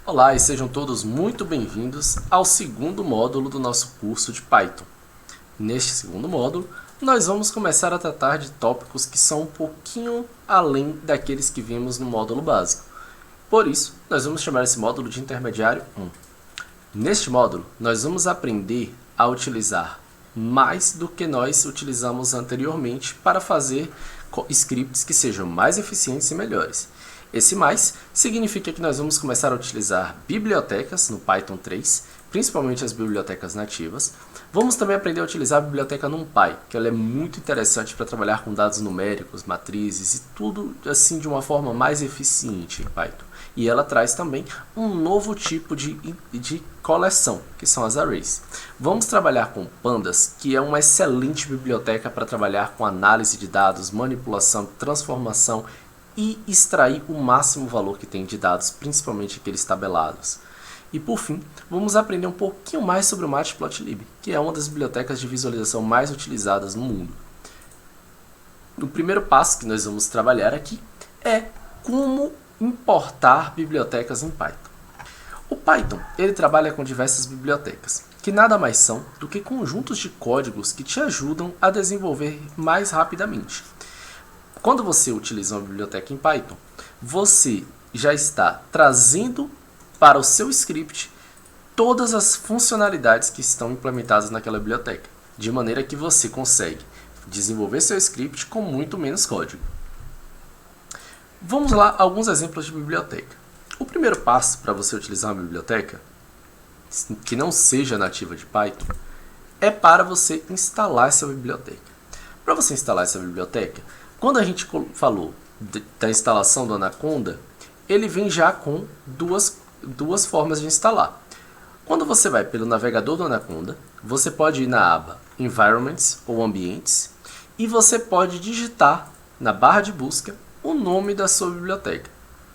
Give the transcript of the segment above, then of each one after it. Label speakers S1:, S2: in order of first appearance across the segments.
S1: Olá e sejam todos muito bem-vindos ao segundo módulo do nosso curso de Python. Neste segundo módulo, nós vamos começar a tratar de tópicos que são um pouquinho além daqueles que vimos no módulo básico. Por isso, nós vamos chamar esse módulo de Intermediário 1. Neste módulo, nós vamos aprender a utilizar mais do que nós utilizamos anteriormente para fazer scripts que sejam mais eficientes e melhores. Esse mais significa que nós vamos começar a utilizar bibliotecas no Python 3, principalmente as bibliotecas nativas. Vamos também aprender a utilizar a biblioteca NumPy, que ela é muito interessante para trabalhar com dados numéricos, matrizes e tudo assim de uma forma mais eficiente em Python. E ela traz também um novo tipo de coleção, que são as arrays. Vamos trabalhar com Pandas, que é uma excelente biblioteca para trabalhar com análise de dados, manipulação, transformação e extrair o máximo valor que tem de dados, principalmente aqueles tabelados. E por fim, vamos aprender um pouquinho mais sobre o Matplotlib, que é uma das bibliotecas de visualização mais utilizadas no mundo. O primeiro passo que nós vamos trabalhar aqui é como importar bibliotecas em Python. O Python ele trabalha com diversas bibliotecas, que nada mais são do que conjuntos de códigos que te ajudam a desenvolver mais rapidamente. Quando você utiliza uma biblioteca em Python, você já está trazendo para o seu script todas as funcionalidades que estão implementadas naquela biblioteca, de maneira que você consegue desenvolver seu script com muito menos código. Vamos lá, alguns exemplos de biblioteca. O primeiro passo para você utilizar uma biblioteca que não seja nativa de Python é para você instalar essa biblioteca. Para você instalar essa biblioteca, quando a gente falou da instalação do Anaconda, ele vem já com duas formas de instalar. Quando você vai pelo navegador do Anaconda, você pode ir na aba Environments ou Ambientes e você pode digitar na barra de busca o nome da sua biblioteca.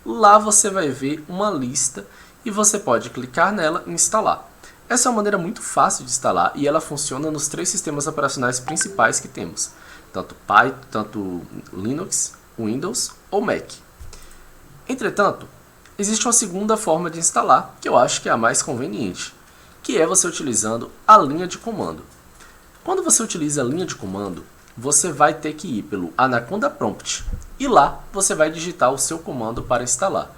S1: Lá você vai ver uma lista e você pode clicar nela e instalar. Essa é uma maneira muito fácil de instalar e ela funciona nos 3 sistemas operacionais principais que temos. Tanto Python, tanto Linux, Windows ou Mac. Entretanto, existe uma segunda forma de instalar, que eu acho que é a mais conveniente, que é você utilizando a linha de comando. Quando você utiliza a linha de comando, você vai ter que ir pelo Anaconda Prompt, e lá você vai digitar o seu comando para instalar.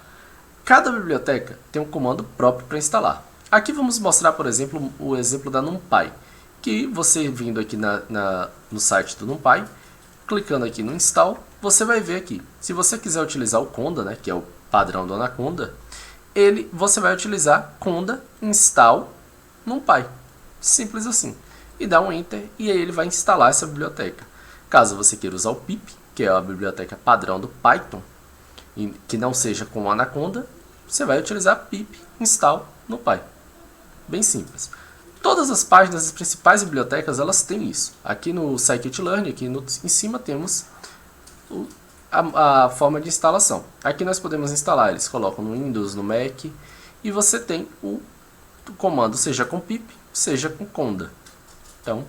S1: Cada biblioteca tem um comando próprio para instalar. Aqui vamos mostrar, por exemplo, o exemplo da NumPy, que você vindo aqui no site do NumPy, clicando aqui no Install, você vai ver aqui. Se você quiser utilizar o Conda, né, que é o padrão do Anaconda, você vai utilizar Conda install NumPy. Simples assim. E dá um Enter e aí ele vai instalar essa biblioteca. Caso você queira usar o pip, que é a biblioteca padrão do Python, que não seja com o Anaconda, você vai utilizar pip install NumPy. Bem simples. Todas as páginas das principais bibliotecas elas têm isso. Aqui no Scikit-learn, em cima temos a forma de instalação. Aqui nós podemos instalar, eles colocam no Windows, no Mac, e você tem o comando seja com pip, seja com conda. Então,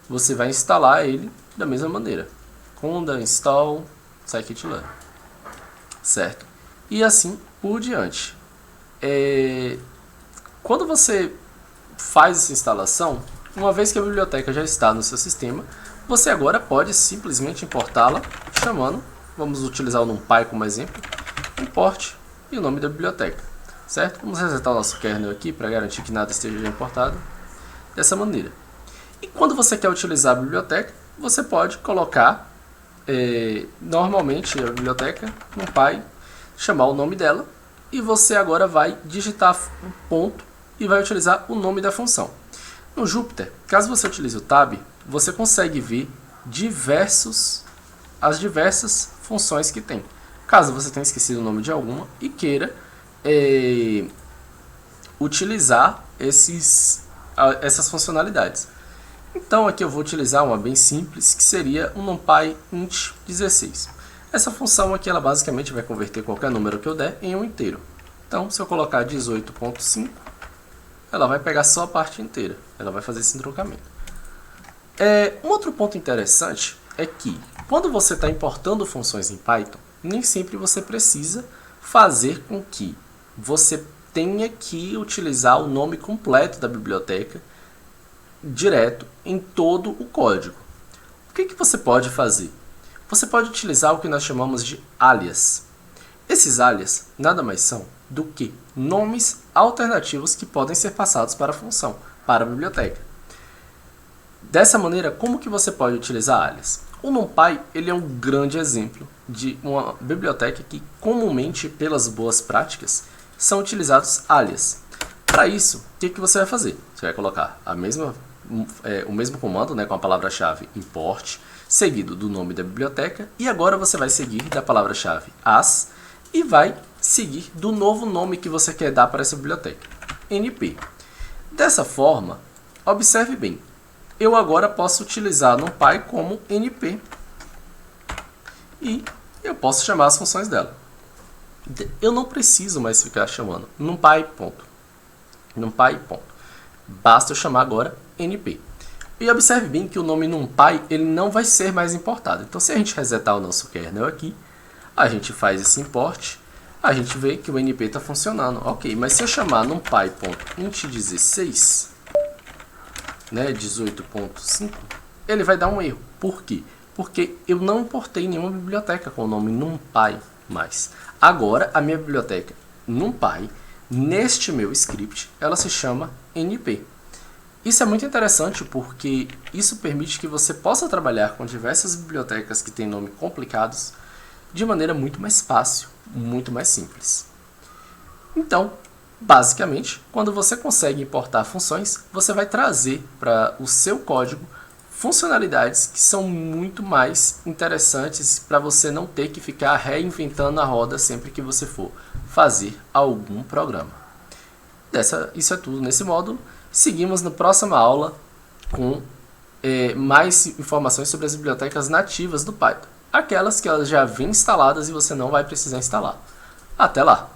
S1: você vai instalar ele da mesma maneira. Conda, install, Scikit-learn. Certo? E assim por diante. Quando você faz essa instalação, uma vez que a biblioteca já está no seu sistema, você agora pode simplesmente importá-la chamando, vamos utilizar o NumPy como exemplo, import e o nome da biblioteca, certo? Vamos resetar o nosso kernel aqui para garantir que nada esteja importado dessa maneira. E quando você quer utilizar a biblioteca, você pode colocar normalmente a biblioteca NumPy, chamar o nome dela e você agora vai digitar um ponto e vai utilizar o nome da função. No Jupyter, caso você utilize o Tab, você consegue ver as diversas funções que tem. Caso você tenha esquecido o nome de alguma e queira utilizar essas funcionalidades. Então aqui eu vou utilizar uma bem simples, que seria um NumPy int 16. Essa função aqui ela basicamente vai converter qualquer número que eu der em um inteiro. Então se eu colocar 18.5, ela vai pegar só a parte inteira. Ela vai fazer esse trocamento. Um outro ponto interessante é que, quando você está importando funções em Python, nem sempre você precisa fazer com que você tenha que utilizar o nome completo da biblioteca direto em todo o código. O que você pode fazer? Você pode utilizar o que nós chamamos de alias. Esses alias nada mais são do que nomes alternativos que podem ser passados para a função, para a biblioteca. Dessa maneira, como que você pode utilizar alias? O NumPy ele é um grande exemplo de uma biblioteca que comumente, pelas boas práticas, são utilizados alias. Para isso, o que você vai fazer? Você vai colocar o mesmo comando, né, com a palavra-chave import, seguido do nome da biblioteca, e agora você vai seguir da palavra-chave as e vai seguir do novo nome que você quer dar para essa biblioteca, np. Dessa forma, observe bem, eu agora posso utilizar NumPy como np e eu posso chamar as funções dela. Eu não preciso mais ficar chamando NumPy, ponto. NumPy, ponto. Basta eu chamar agora np. E observe bem que o nome NumPy ele não vai ser mais importado. Então, se a gente resetar o nosso kernel aqui, a gente faz esse import, a gente vê que o np está funcionando. Ok, mas se eu chamar NumPy.int16, né, 18.5, ele vai dar um erro. Por quê? Porque eu não importei nenhuma biblioteca com o nome NumPy mais. Agora, a minha biblioteca NumPy, neste meu script, ela se chama np. Isso é muito interessante porque isso permite que você possa trabalhar com diversas bibliotecas que têm nomes complicados de maneira muito mais fácil, muito mais simples. Então, basicamente, quando você consegue importar funções, você vai trazer para o seu código funcionalidades que são muito mais interessantes para você não ter que ficar reinventando a roda sempre que você for fazer algum programa. Isso é tudo nesse módulo. Seguimos na próxima aula com mais informações sobre as bibliotecas nativas do Python. Aquelas que elas já vêm instaladas e você não vai precisar instalar. Até lá!